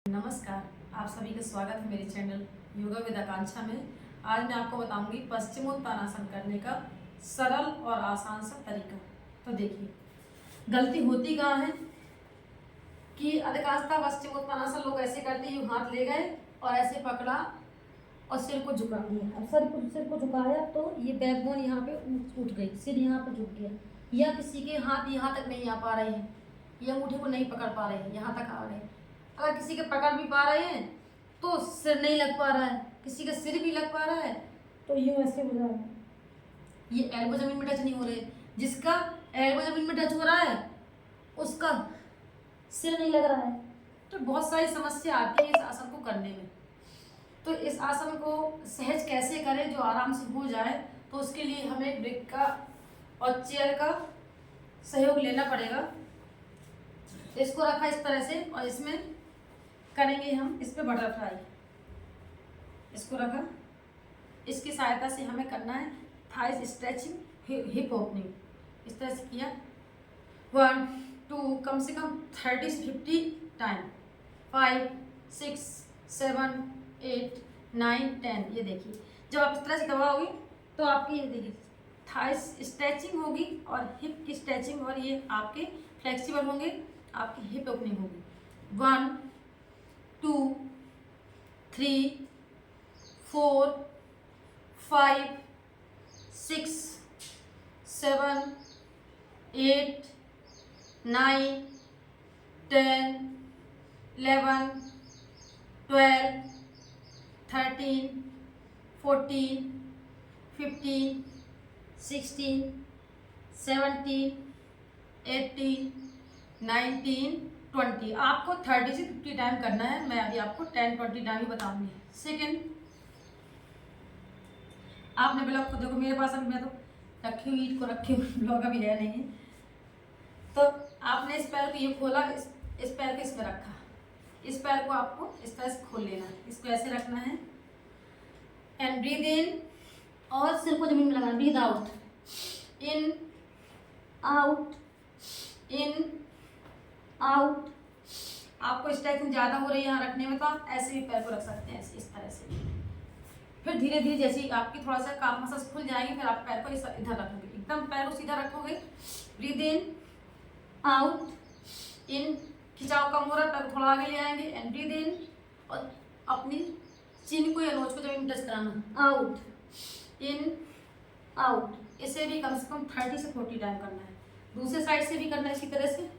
नमस्कार, आप सभी का स्वागत है मेरे चैनल योगा विद आकांक्षा में। आज मैं आपको बताऊंगी पश्चिमोत्तानासन करने का सरल और आसान सा तरीका। तो देखिए, गलती होती कहाँ है कि अधिकांशतः पश्चिमोत्तानासन लोग ऐसे करते हैं, हाथ ले गए और ऐसे पकड़ा और सिर को झुका दिया। अब सिर को झुकाया तो ये बैकबोन यहाँ पे उठ गई, सिर यहाँ पे झुक गया, या किसी के हाथ यहाँ तक नहीं आ पा रहे हैं, या अंगूठे को नहीं पकड़ पा रहे हैं, यहाँ तक आ रहे हैं। अगर किसी के पकड़ भी पा रहे हैं तो सिर नहीं लग पा रहा है, किसी का सिर भी लग पा रहा है तो यूँ ऐसे हो रहा है, ये एल्बो जमीन में टच नहीं हो रहे। जिसका एल्बो जमीन में टच हो रहा है उसका सिर नहीं लग रहा है। तो बहुत सारी समस्या आती है इस आसन को करने में। तो इस आसन को सहज कैसे करें जो आराम से हो जाए, तो उसके लिए हमें ब्रेक का और चेयर का सहयोग लेना पड़ेगा। तो इसको रखा इस तरह से और इसमें करेंगे हम इस पे बटरफ्लाई। इसको रखा, इसकी सहायता से हमें करना है थाइस स्ट्रेचिंग, हिप ओपनिंग। इस तरह से किया 1 2 कम से कम 30 से 50 टाइम, 5 6 7 8 9 10। ये देखिए, जब आप इस तरह से दबाओगे तो आपकी ये देखिए थाइस स्ट्रेचिंग होगी और हिप की स्ट्रेचिंग, और ये आपके फ्लेक्सिबल होंगे, आपकी हिप ओपनिंग होगी। 1 2 3 4 5 6 7 8 9 10 11 12 13 14 15 16 17 18 19 20। आपको 30 से 50 टाइम करना है। मैं अभी आपको 10-20 टाइम ही बताऊंगी। सेकेंड, आपने ब्लॉक को देखो, मेरे पास अभी मैं तो रखी हुई, ईट को रखी हुई, ब्लॉक अभी है नहीं। तो आपने इस पैर को ये खोला, इस पैर को इसमें रखा, इस पैर को आपको इस तरह से खोल लेना है। इसको ऐसे रखना है एंड ब्रीद इन, और सिर को जमीन में लगाना। Breathe out, in out, in out. आपको स्ट्रेचिंग ज़्यादा हो रही है यहाँ रखने में तो आप ऐसे भी पैर को रख सकते हैं, ऐसे इस तरह से। फिर धीरे धीरे जैसे ही आपकी थोड़ा सा काफ मसल्स खुल जाएंगे, फिर आप पैर को इधर रखोगे, एकदम पैर को सीधा रखोगे। ब्रीद इन आउट, इन, खिंचाव कम हो रहा है, पैर को थोड़ा आगे ले आएंगे एंड ब्रीद इन, और अपनी चिन को या नोज को जमीन टच कराना। Out, in, out. इसे भी कम से कम 30 से 40 टाइम करना है। दूसरे साइड से भी करना है इसी तरह से।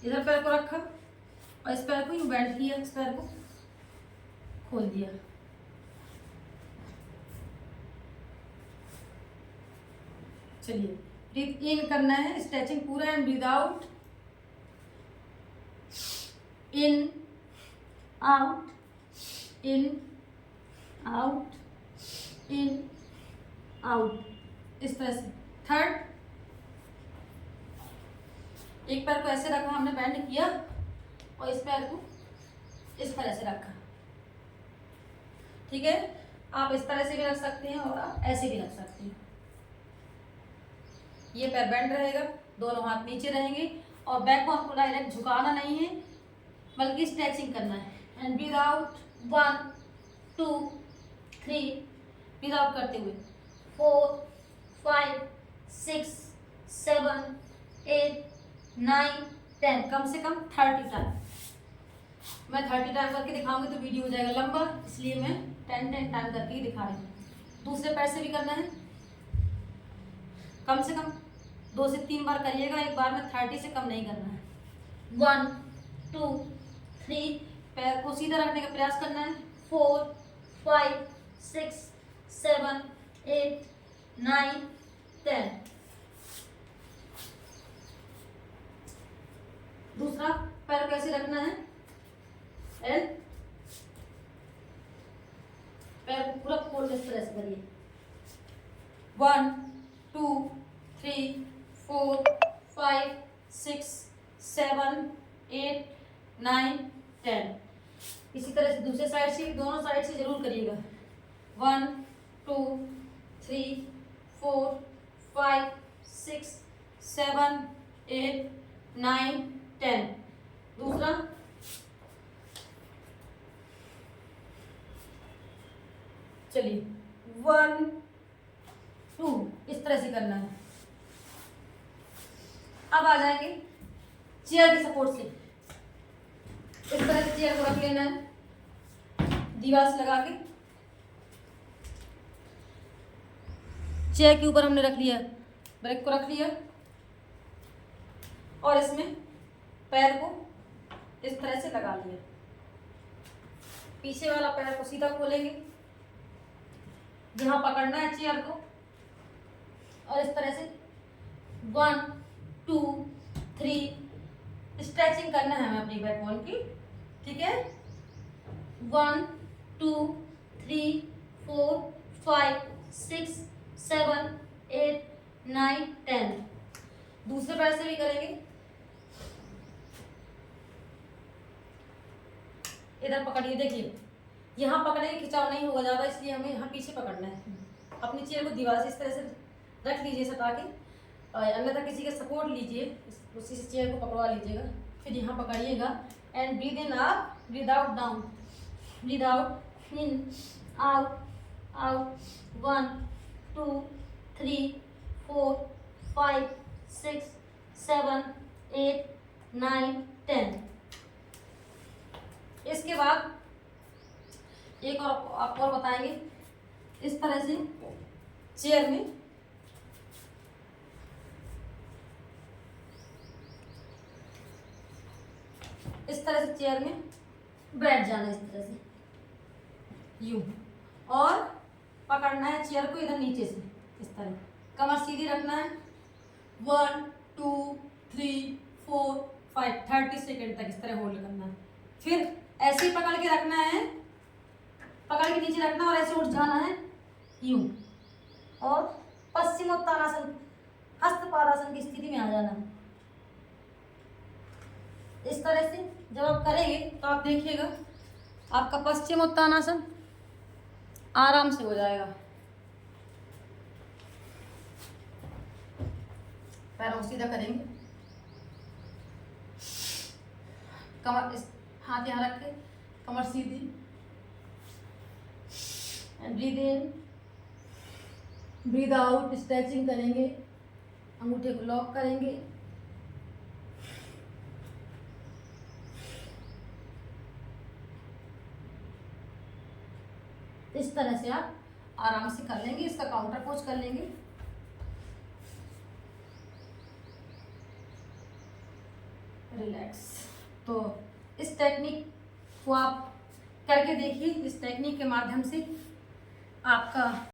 इधर पैर को रखा और इस पैर को यूं बेंड किया, इस पैर को खोल दिया। चलिए, ब्रीथ इन करना है, स्ट्रेचिंग पूरा, and breathe out, in out, in out, in out, इस तरह से। थर्ड, एक पैर को ऐसे रखा, हमने बैंड किया, और इस पैर को इस तरह से रखा। ठीक है, आप इस तरह से भी रख सकते हैं और आप ऐसे भी रख सकते हैं। ये पैर बैंड रहेगा, दोनों हाथ नीचे रहेंगे, और बैक को आपको डायरेक्ट झुकाना नहीं है बल्कि स्ट्रेचिंग करना है। And breathe out 1 2 3, breathe out करते हुए 4 5 6 7 8 9 10, कम से कम 30 टाइम। मैं 30 टाइम करके दिखाऊंगी तो वीडियो हो जाएगा लंबा, इसलिए मैं 10 टाइम करके ही दिखा रही हूँ। दूसरे पैर से भी करना है, कम से कम 2 से 3 बार करिएगा, एक बार में 30 से कम नहीं करना है। 1 2 3, पैर को सीधा रखने का प्रयास करना है। 4 5 6 7 8 9 10। दूसरा पैर को ऐसे रखना है एंड पैर को पूरा खोल के इस तरह से करिए। 1 2 3 4 5 6 7 8 9 10। इसी तरह से दूसरे साइड से, दोनों साइड से जरूर करिएगा। 1 2 3 4 5 6 7 8 9 10। दूसरा चलिए 1 2 इस तरह से करना है। अब आ जाएंगे चेयर के सपोर्ट से, इस तरह से चेयर को रख लेना है दीवार से लगा के। चेयर के ऊपर हमने रख लिया, ब्रेक को रख लिया और इसमें पैर को इस तरह से लगा लिया। पीछे वाला पैर को सीधा खोलेंगे, यहाँ पकड़ना है चेयर को और इस तरह से 1 2 3 स्ट्रेचिंग करना है हमें अपनी बैकबोन की, ठीक है। 1 2 3 4 5 6 7 8 9 10। दूसरे पैर से भी करेंगे, इधर पकड़िए, देखिए यहाँ पकड़ेंगे, खिंचाव नहीं होगा ज़्यादा, इसलिए हमें यहाँ पीछे पकड़ना है। अपनी चेयर को दीवार से इस तरह से रख लीजिए सटा के, और अन्यथा किसी का सपोर्ट लीजिए, उसी से चेयर को पकड़वा लीजिएगा। फिर यहाँ पकड़िएगा and breathe in up, breathe out down, breathe out in, out out. 1 2 3 4 5 6 7 8 9 10। इसके बाद एक और आपको और बताएंगे, इस तरह से चेयर में इस तरह से चेयर में बैठ जाना, इस तरह से यूं, और पकड़ना है चेयर को इधर नीचे से, इस तरह कमर सीधी रखना है। 1 2 3 4 5 30 सेकेंड तक इस तरह होल्ड करना है। फिर ऐसे ही पकड़ के रखना है, पकड़ के नीचे रखना और ऐसे उठ जाना है यूं, और पश्चिमोत्तानासन हस्तपादासन की स्थिति में आ जाना है। इस तरह से जब आप करेंगे तो आप देखिएगा आपका पश्चिमोत्तानासन आराम से हो जाएगा। पैरों को सीधा करेंगे, कमर इस हाथ यहाँ रख के कमर सीधी, and breathe in, breathe out, stretching करेंगे, अंगूठे को लॉक करेंगे, इस तरह से आप आराम से कर लेंगे। इसका काउंटर पोज कर लेंगे। रिलैक्स। तो इस टेक्निक को आप करके देखिए, इस टेक्निक के माध्यम से आपका